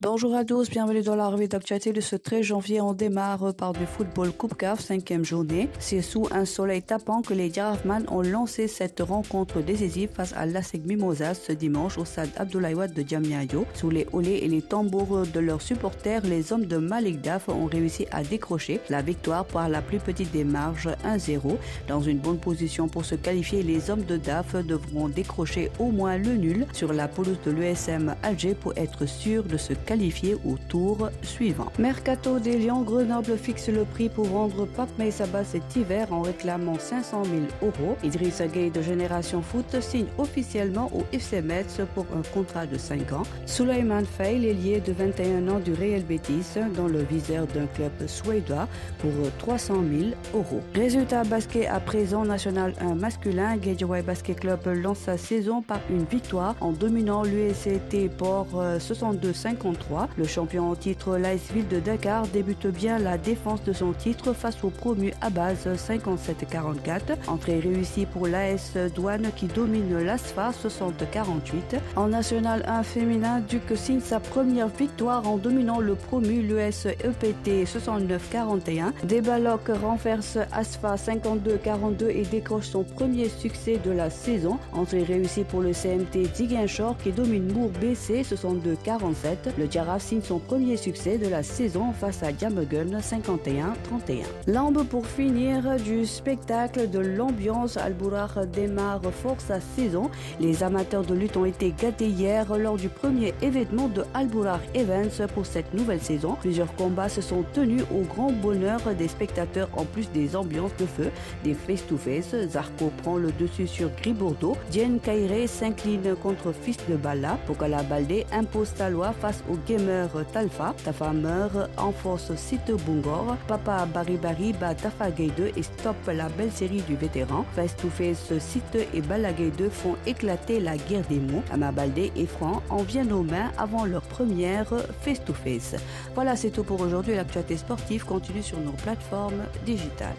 Bonjour à tous, bienvenue dans la revue d'actualité de ce 13 janvier. On démarre par du football Coupe CAF, 5e journée. C'est sous un soleil tapant que les Girafman ont lancé cette rencontre décisive face à l'ASEC Mimosas ce dimanche au stade Abdoulaye Wade de Diamniadio. Sous les houlets et les tambours de leurs supporters, les hommes de Malik Daf ont réussi à décrocher la victoire par la plus petite des marges, 1-0. Dans une bonne position pour se qualifier, les hommes de Daf devront décrocher au moins le nul sur la pelouse de l'USM Alger pour être sûrs de se qualifié au tour suivant. Mercato des Lions, Grenoble fixe le prix pour vendre Pape Maïsaba cet hiver en réclamant 500 000 €. Idrissa Gueye de Génération Foot signe officiellement au FC Metz pour un contrat de 5 ans. Souleymane Faye, l'ailier de 21 ans du Real Betis, dans le viseur d'un club suédois pour 300 000 €. Résultat basket à présent, National 1 masculin, Guédiawaye Basket Club lance sa saison par une victoire en dominant l'USCT Port 62-53. Le champion en titre, l'AS Ville de Dakar, débute bien la défense de son titre face au promu Abaz 57-44. Entrée réussie pour l'AS Douane qui domine l'ASFA 60-48. En National 1 féminin, Duc signe sa première victoire en dominant le promu l'US EPT 69-41. Debaloc renverse ASFA 52-42 et décroche son premier succès de la saison. Entrée réussie pour le CMT Ziguinchor qui domine Mour BC 62-47. Le Giraffe signe son premier succès de la saison face à Diamegun 51-31. Lambe pour finir du spectacle de l'ambiance. Al-Bourakh démarre fort sa saison. Les amateurs de lutte ont été gâtés hier lors du premier événement de Al-Bourakh Events pour cette nouvelle saison. Plusieurs combats se sont tenus au grand bonheur des spectateurs en plus des ambiances de feu, des face-to-face. Zarco prend le dessus sur Gris Bordeaux. Diène Kairé s'incline contre Fils de Balla. Pokala Baldé impose Talois face au gamer Talfa. Tafa meurt, enfonce Site Bungor. Papa Baribari bat Tafa Gay 2 et stoppe la belle série du vétéran. Face to face, Site et Balla Gay 2 font éclater la guerre des mots. Ama Baldé et Franc en viennent aux mains avant leur première face to face. Voilà, c'est tout pour aujourd'hui. L'actualité sportive continue sur nos plateformes digitales.